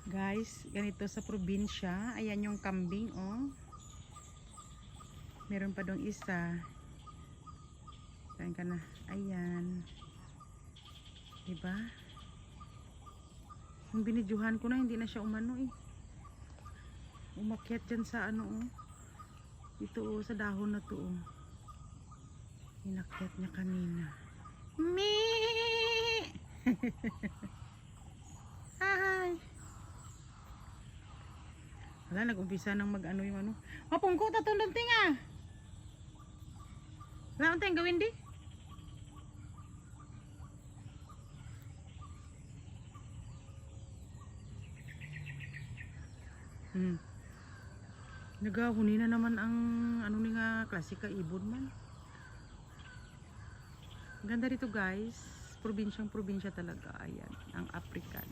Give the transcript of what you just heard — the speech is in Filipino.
Guys, ganito sa probinsya. Ayan yung kambing, oh. Meron pa dong isa. Kain ka na. Ayan. Diba? Yung binidyohan ko na, hindi na siya umano eh. Umakyat dyan sa ano, oh. Ito, oh, sa dahon na to, oh. Inakyat niya kanina. Meee! Hi! Wala, nag-umpisa ng mag-ano yung ano. Mapungko, tatulog tinga! Wala akong tayong gawin di? Nagahuni na naman ang ano ni nga klasika ibon man. Ganda rito guys. Probinsyang probinsya talaga. Ayan, ang African.